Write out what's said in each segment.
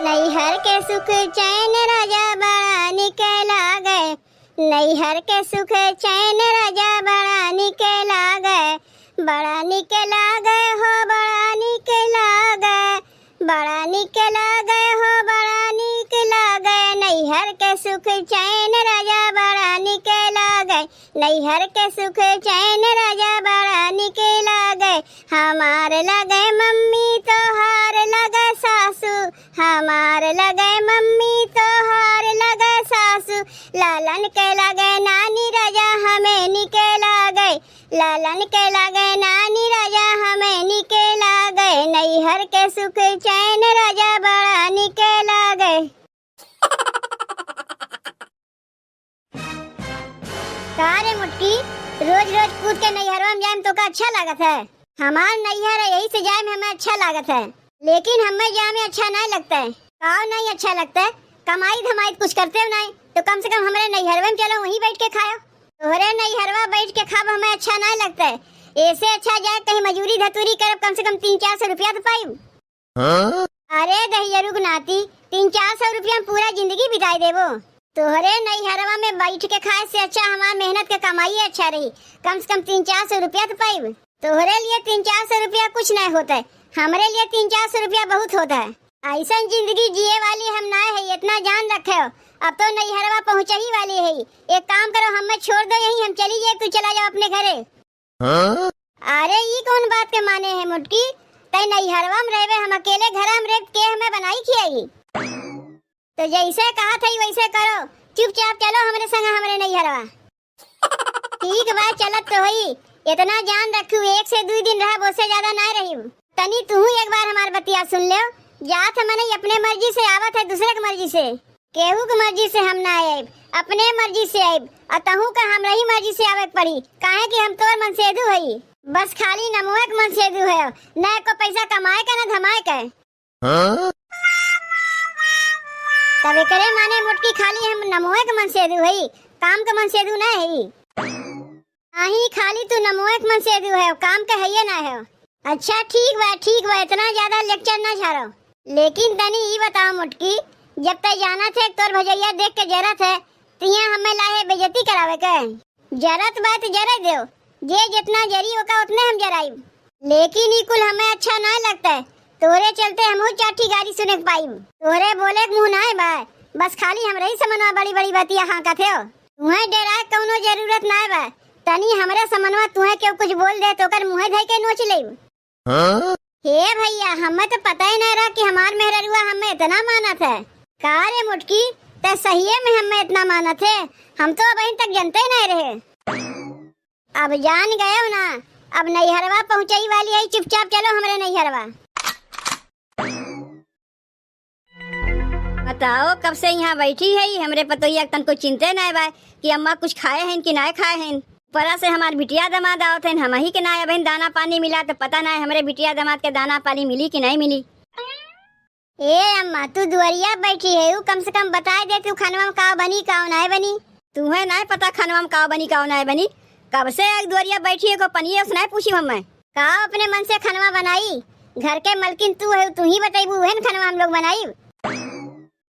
नैहर के सुख चैन राजा बड़ा निकला गए, नैहर के सुख चैन राजा बड़ा निकला गए, बड़ा निकला गए हो बड़ा निकला गए, बड़ा निकला गए हो बड़ा निकला गए, नैहर के सुख चैन राजा बड़ा निकला गए, नैहर के सुख चैन राजा बड़ा निकला गए, हमार लगे मम्मी तो हार लगे सासू, हमार लगे मम्मी तो हार लगे सासू, लालन के लगे नानी राजा हमें निकला गए, लालन के लगे नानी राजा हमें निकला गए, नैहर के सुख चैन राजा बड़ा निकला गए। कारे मुटकी रोज रोज कूद के नैहरवा में जाए तो का अच्छा लागत है? हमार नैहर है यही से जाए में हमें अच्छा लागत है, लेकिन हमें जाए में अच्छा नहीं लगता है। काव नहीं अच्छा लगता है? कमाई धमाई कुछ करते हो नहीं तो कम से कम हमारे नैहरवा में चलो वहीं बैठ के खाओ। तोहरे नैहरवा बैठ के खाब हमें अच्छा नहीं लगता है, ऐसे अच्छा जाए कहीं मजूरी धतूरी करब कम से कम 300-400 रुपया तो पाई। अरे दहियरू नाती 300-400 रुपया में पूरा जिंदगी बिताई देवो। तोहरे नैहरवा में बैठ के खाए से अच्छा हमार मेहनत के कमाई अच्छा रही, कम से कम 300-400 रुपया तो पाई। तोहरे लिए 300-400 रुपया कुछ नहीं होता है, हमारे लिए 300-400 रुपया बहुत होता है। ऐसा जिंदगी जिए वाली हम ना है, इतना जान रखे हो। अब तो नैहरवा पहुँच ही वाली है, एक काम करो हमें छोड़ दो यहीं, हम चली जाए, तू चला जाओ अपने घरे। अरे ये कौन बात के माने है मुटकी? तय नैहरवा में रहे हम अकेले घर में रह के हमें बनाई खियाई। तो जैसे कहा था वैसे करो, चुपचाप चलो हमारे संग हमारे नैहरवा। ठीक बात चलत तो हुई, इतना जान रखू, 1 से 2 दिन रहा उससे ज्यादा नहीं रही। तनी तू एक बार हमार बतिया सुन ले, जात हमने अपने मर्जी से आवत है, दूसरे की मर्जी से, केहू की मर्जी से हम ना आए, अपने मर्जी से आए, अतहू का हमरा ही मर्जी से आवे पड़ी, काहे कि हम तोर मनसेदू हई, बस खाली नमोए के मनसेदू है, न को पैसा कमाए का न धमाए का। तबे करे माने मुटकी खाली हम नमोए के मनसेदू हई, काम के मनसेदू ना हई। आही खाली तू नमोए के मनसेदू है, काम के हइये ना है। अच्छा ठीक बा, इतना ज्यादा लेक्चर ना झाड़ो, लेकिन तनी ये बताओ मुटकी, जब तक जाना थे तोर भजैया देख के जरत है, तिया हमें लाहे बेइज्जती करावे के? जरत बात जरा दो, जे जितना जरी होगा उतने हम जराई, लेकिन ये कुल हमें अच्छा ना लगता है। तोरे चलते हम चाठी गाड़ी सुने पाई, तोरे बोले मुँह ना है बा, बस खाली हम रही समनवा बड़ी बड़ी बातिया हाँ का थे, तुम्हें डराए कौनो जरूरत ना है बा, तनी हमरे समनवा तुम्हें क्यों कुछ बोल दे तो कर मुँह धई के नोच ले। हे भैया हमें तो पता ही नहीं रहा कि हमार मेहररुआ हमें इतना मानत है। कारे मुटकी ते सही में हमें इतना मानत है, हम तो अभी तक जानते ही नहीं रहे। अब जान गए हो ना, अब नैहरवा पहुँचाई वाली है, चुपचाप चलो हमारे नैहरवा। बताओ कब से यहाँ बैठी है, हमरे पतोहिया तन को चिंते नहीं बा कि अम्मा कुछ खाए हैं कि नहीं खाए हैं। परा से हमार बिटिया दमाद आवत है, हम ही के ना अभी दाना पानी मिला तो पता नहीं हमारे बिटिया दमाद के दाना पानी मिली कि नहीं मिली। ए अम्मा तू दुआरिया बैठी है, कम से कम बता दे तू खानवा में का बनी का नहीं बनी। तुम्हें नहीं पता खानवा में का बनी का नहीं बनी? कब से एक दुआरिया बैठी है, को पनिया से नहीं पूछी हमें का अपने मन से खानवा बनाई? घर के मलकिन तू है, तू ही बताइबू है खानवा हम लोग बनाई।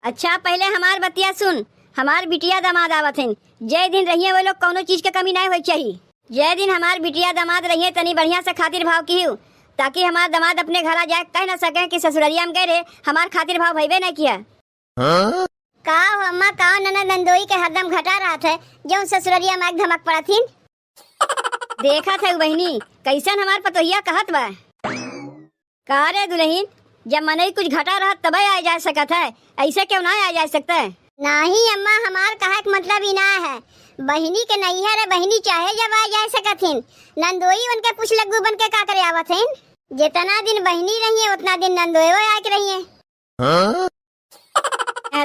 अच्छा पहले हमार बतिया सुन, हमार बिटिया दमाद आवत है, जय दिन रहिए वो लोग कोनो चीज के कमी नहीं होनी चाहिए। जय दिन हमार बिटिया दमाद रहिए तनी बढ़िया से खातिर भाव की हो, ताकि हमार दमाद अपने घर आ जाए कह न सके कि ससुररिया में गए रहे, हमार खातिर भाव भइबे नहीं किया। का अम्मा का ननद नंदोई के हरदम घटा रहा था, जो ससुररिया में धमक पड़ा थी। देखा था बहनी कैसन हमार पतोहिया कहत बा। का रे दुल्हन, जब मनई कुछ घटा रहा तबे आ जा सकता है, ऐसे क्यों ना आ जा सकता है? नहीं अम्मा हमार कहे का मतलब ही ना है, बहनी के नैहर है, बहनी चाहे जब आ जा सकथिन, नंदोई उनके कुछ लग्गू बन के का करे आवत हैं। जितना दिन बहनी रही है उतना दिन नंदोई आके रही है।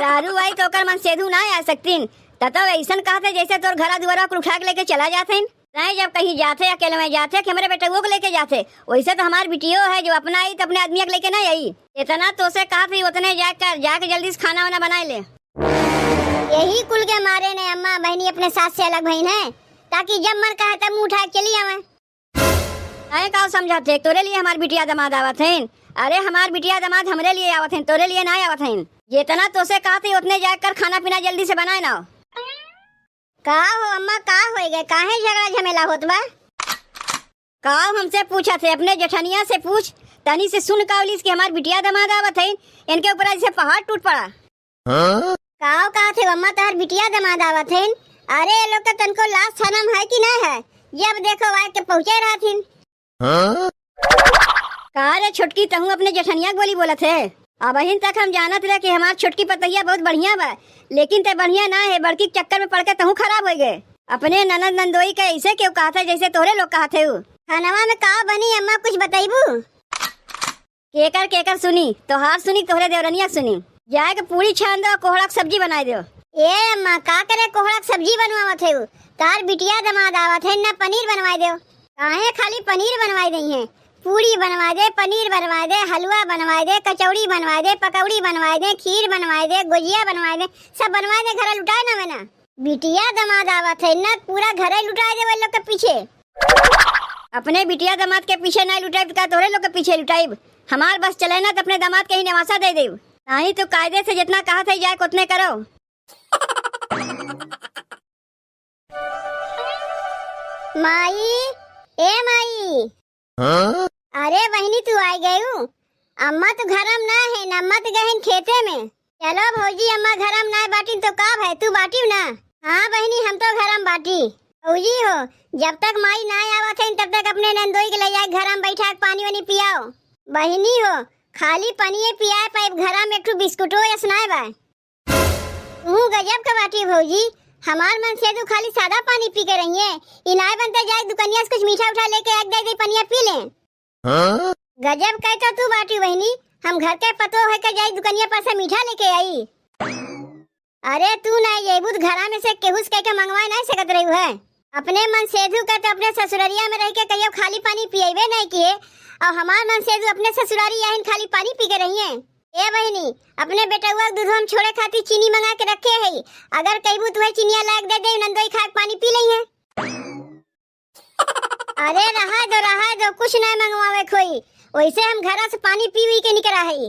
रारू आई तो कर मन सेधु ना आ सकतीन, तब ऐसा कहते जैसे तोर घरा दुआरा को उठा के लेके चला जाते नहीं, जब कहीं जाते अकेले में जाते कि हमारे बेटे वो को लेके जाते, वैसे तो हमारी बिटियो है जो अपना आई तो अपने आदमी को लेके नहीं आई। इतना तो से कहा थी उतने जाके जल्दी से खाना वाना बना ले। यही कुल के मारे ने अम्मा बहनी अपने सास से अलग बहन है, ताकि जब मन कहे तब मुँह उठा के चली आवे। का समझाते तोरे लिए हमारी बिटिया दमाद आवत है, अरे हमार बिटिया दामाद हमरे लिए आवत हैं, तोरे लिए ना आवत हैं। जितना तो से कहा थे उतने जाकर खाना पीना जल्दी से बनाए ना। का हो अम्मा, का हो गए, काहे झगड़ा झमेला होत बा? का हमसे पूछा थे, अपने जेठनिया से पूछ। तनी से सुन कावलिस कि हमार बिटिया दामाद आवत हैं, इनके ऊपर ऐसे पहाड़ टूट पड़ा। काव कहा थे अम्मा तार बिटिया दामाद आवत हैं? अरे ये लोग का तनको लाश शर्म है कि नहीं है? जब देखो आए के पहुँचे रहथिन। कहा रे छोटकी, तहु अपने जेठनिया बोली बोलत है? अब अहिन तक हम जानत रहे कि हमार छोटकी पतैया बहुत बढ़िया बा, लेकिन ते बढ़िया ना है, बड़की चक्कर में पड़ के तहु खराब हो गए। अपने ननद नंदोई के ऐसे क्यों कहा था जैसे तोरे लोग कहा थे? खानवा में का बनी अम्मा, कुछ बताइबू? केकर केकर सुनी, तोहार सुनी, तोहरे देवरनिया सुनी। जाए के पूरी छान दो, कोहड़ा की सब्जी बनाए दो। ए अम्मा, का करे कोहड़ा की सब्जी बनवावत है? तार बिटिया दामाद आवत है ना, पनीर बनवाए दो। काहे खाली पनीर बनवाए दई है? पूरी बनवा दे, पनीर बनवा दे, हलवा बनवा दे, कचौड़ी बनवा दे, पकौड़ी बनवा दे, खीर बनवा दे, गुजिया बनवा दे, सब बनवा दे। घर लुटाए ना मैंने बिटिया दामाद आवत है ना, पूरा घर लुटाए दे वो लोग के पीछे। अपने बिटिया दामाद के पीछे नहीं लुटाए का तोरे लोग के पीछे लुटाई? हमार बस चले ना तो अपने दामाद के ही नवासा दे दे। नहीं तो कायदे से जितना कहा था जाए उतने करो। माई, ए माई। अरे बहनी तू आई गई हूँ? अम्मा तो घरम ना है ना, अम्मा तो गहन खेते में। चलो भौजी, अम्मा घरम ना बाटी तो का है, तू बाटी ना? हाँ बहनी, हम तो घरम बाटी। भौजी हो, जब तक माई ना आवत है तब तक अपने नंदोई के ले जाए घरम बैठा पानी वानी पियाओ। बहनी हो, खाली पनिये पियाए पाइप घरम एक बिस्कुटो या सुनाए बा। तू गजब का बाटी भौजी, हमार मन से तू खाली सादा पानी पी के रही है। इनाय बनते जाए दुकानिया से कुछ मीठा उठा लेके एक दे पनिया पी ले। गजब कह तो तू बाटी बहनी, हम घर के पतो है के जाए दुकानिया पर से मीठा लेके आई। अरे तू नहीं जेबू घरा में से केहुस कह के मंगवाए नहीं सकत रही है। अपने मन सेधु का तो अपने ससुररिया में रह के कहियो खाली पानी पिएबे नहीं किए, और हमार मन सेधु अपने ससुरारी यहीं खाली पानी पी के रही है। ए बहनी, अपने बेटुआ दूध हम छोड़े खाती चीनी मंगा के रखे है, अगर कहबू तुम्हें चीनिया लाग दे दे, नंदोई खा पानी पी ली है। अरे रहा दो, कुछ नहीं मंगवावे कोई, वैसे हम घर से पानी पी के निकला है।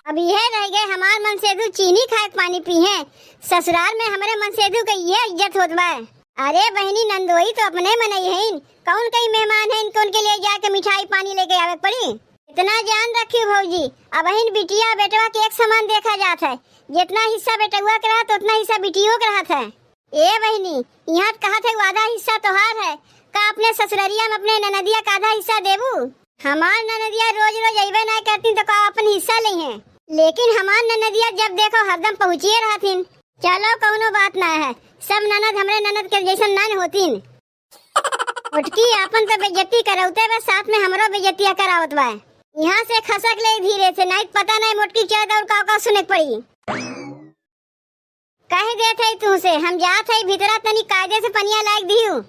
अब यह रह गए हमार मन सेधु चीनी खाए पानी पी है, ससुराल में हमारे मन सेधु का ये इज्जत होत बा। अरे बहनी, नंदोई तो अपने मनई है, कौन कई मेहमान है इनको उनके लिए जाके मिठाई पानी लेके आवे पड़ी। इतना जान रखी भौजी, अब बहन बिटिया बेटवा के एक समान देखा जाता है, जितना हिस्सा बेटुआ के रहा तो उतना हिस्सा बिटियों के रहा था। ए बहनी, यहाँ कहा थे आधा हिस्सा तोहार है, का अपने ससुररिया में अपने ननदिया का आधा हिस्सा देबू? हमार ननदिया रोज रोज अइबे नहीं करती तो का अपन हिस्सा ले हैं, लेकिन हमार ननदिया जब देखो हरदम पहुँचिए रहतीन। चलो कौनो बात ना है, सब ननद हमरे ननद के जैसन नन होतीन। उठकी अपन तो बेइज्जती करौते बस, साथ में हमरो बेइज्जतिया करावत बा। यहाँ से खसक ले धीरे से, नहीं पता नहीं मोटकी चढ़ और का सुने पड़ी। कह दे थे तू से, हम जात है भीतरा तनी कायदे से पनिया लाग दियो।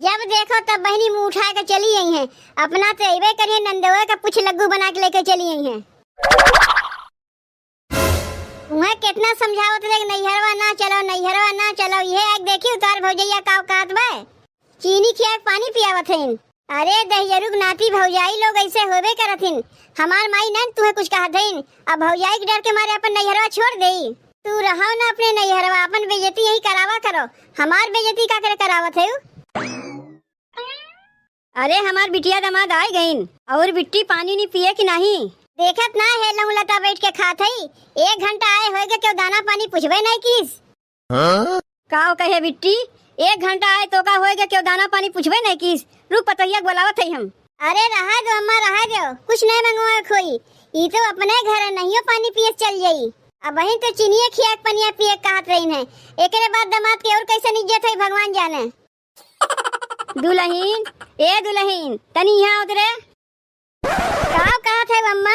जब देखो तब बहनी मुँह उठा के चली आई है, अपना तो अबे करिए नंदवा का कुछ लग्गू बना के लेके चली आई है। तुम्हें कितना समझावत रे, नैहरवा ना चलो, नैहरवा ना चलो। ये एक देखी उतार भौजैया का औकात बा, चीनी खिया पानी पियावत है। अरे दहियरुक नाती भौजाई लोग ऐसे होबे करथिन। हमार माई न तुम्हें कुछ कहा थीन, अब भौजाई के डर के मारे अपन नैहरवा छोड़ देई। तू रहो ना अपने नैहरवा, अपन बेइज्जती यही करावा करो, हमार बेइज्जती का करे करावत है। अरे हमार बिटिया दामाद आ गईन, और बिट्टी पानी नहीं पिए कि नहीं? देखत ना है लता बैठ के खात है, 1 घंटा आए होएगे, क्यों दाना पानी पूछबे नहीं किस? काओ कहे बिट्टी, 1 घंटा आए तो का होएगा, क्यों दाना पानी पूछबे नहीं किस? रुक पतैया बुलावत है हम। अरे रहा दो अम्मा, रहा दो, कुछ नहीं मंगवा खोई, ये तो अपने घर नहीं पानी पिए चल जाई। अब वही तो चीनिए खिया पनिया पिए कहत रही है, एक बाद दामाद के और कैसे इज्जत है भगवान जाने। दुल्हन, ए दुल्हन, तनी यहाँ उतरे। का कहा थे अम्मा?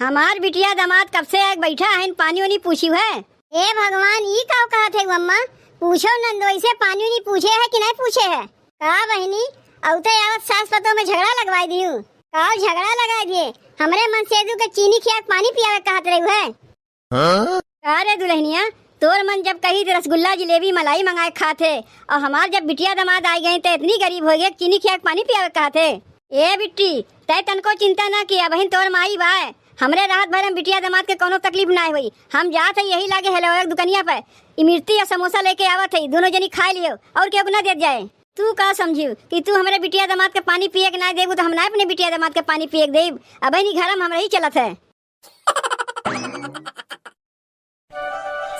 हमार बिटिया दामाद कब से एक बैठा है, पानी वानी पूछी है। ए भगवान, ये का कहा थे अम्मा? पूछो नंदोई से, पानी वानी पूछे है कि नहीं पूछे है? का बहनी, औते आवत सास पतों में झगड़ा लगवाई दियो। का झगड़ा लगा दिए? हमरे मन सेदू के चीनी खिया पानी पियावे कहत रही है। अरे दुल्हनिया, तोर मन जब कही तो रसगुल्ला जिलेबी मलाई मंगाए खाते, और हमार जब बिटिया दामाद आ गए तो इतनी गरीब हो गए चीनी खिया पानी पियावे कहते। ए बिट्टी, तय तनको चिंता ना किया बहन, तोर माई बा। हमरे राहत भर में बिटिया दामाद के कोनो तकलीफ ना हुई। हम जात है यही लागे हेलो दुकनिया पे इमरती या समोसा लेके आवत है, दोनों जनी खा लियो और केहू ना दे जाए। तू का समझियो कि तू हमारे बिटिया दामाद के पानी पिए के ना देबू तो हम ना अपने बिटिया दामाद के पानी पिए के देब। अब ही घर में हमरा ही चलत है।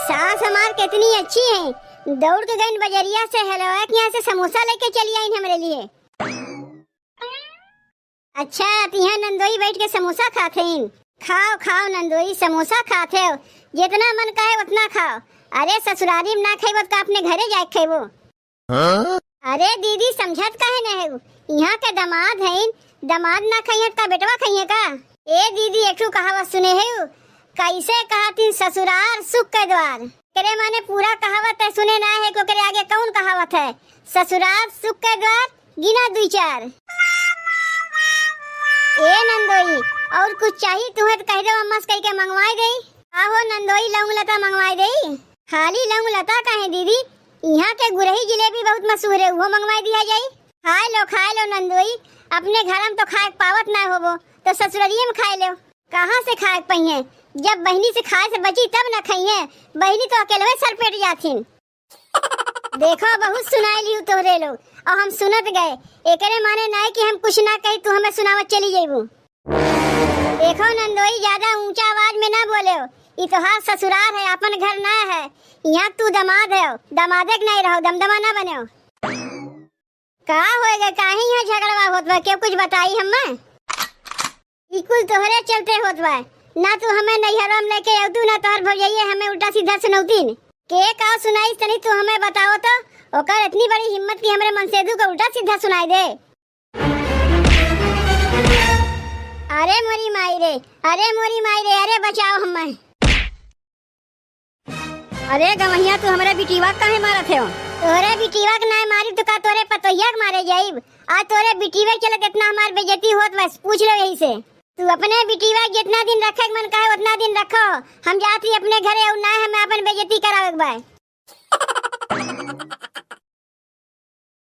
सास हमार कितनी अच्छी है, दौड़ के गई बजरिया से हलवा के यहाँ से समोसा लेके चली आई हमारे लिए। अच्छा यहाँ नंदोई बैठ के समोसा खाते हैं। खाओ खाओ नंदोई, समोसा खाते हो, जितना मन कहे उतना खाओ। अरे ससुरारी में ना खेबो तो अपने घरे जाके खेबो। अरे दीदी समझत काहे न है, यहाँ के दामाद है, दामाद ना खाइए का बेटवा खाइए का। ए दीदी एक कहावत सुने है, कैसे कहाती ससुराल सुख के द्वार। करे माने पूरा कहावत है सुने ना है, को करे आगे कौन कहावत है। ससुराल सुख के द्वार गिना दुई चार। ए नंदोई और कुछ चाहिए तुम्हें तो कह दो, अम्मा से कह के मंगवाई दे। आहो नंदोई लौंग लता मंगवाई दे। खाली लौंग लता काहे दीदी, यहाँ के गुरही जिलेबी बहुत मशहूर है, वो मंगवाई दिया जाये। खाए लो नंदोई, अपने घर में तो खाए पावत ना होबो तो ससुरालिये में खाए लो। कहाँ से खाए पहिए, जब बहनी से खाए से बची तब न खाइए, बहनी तो अकेले सर पेट जाथिन। देखो बहुत सुनाई लियो तोहरे लोग और हम सुनत गए, एकरे माने ना कि हम कुछ ना कही तू हमें सुनावत चली जाइबू। देखो नंदोई ज्यादा ऊंचा आवाज में ना बोले हो, ये तो हाथ ससुराल है, अपन घर ना है। यहाँ तू दामाद है, दामादे के नहीं रहो, दमदमा ना बने हो। का होएगा, काहे यहाँ झगड़वा होत बा, क्यों कुछ बताई हमें। इकुल तोहरे चलते होत बा, ना तू हमें नैहरवा में लेके आउतू ना तोहर भौजाइये हमें उल्टा सीधा सुनौतीन। के का सुनाई तनी तू हमें बताओ तो, ओकर इतनी बड़ी हिम्मत की हमरे मनसेदू को उल्टा सीधा सुनाई दे। अरे मोरी माई रे, अरे मोरी माई रे, अरे बचाओ हमें। अरे गवैया तू हमारे बिटिवा काहे मारत है। तोरे बिटिवा के ना मारी तो का तोरे पतोहिया के मारे जाइब। आज तोरे बिटिवा चलत इतना हमार बेइज्जती होत, बस पूछ लो यही से। तू अपने बिटिवा जितना दिन रखे मन कहे उतना दिन रखो, हम जाती अपने घरे और ना हमें अपन बेइज्जती करावे के बा।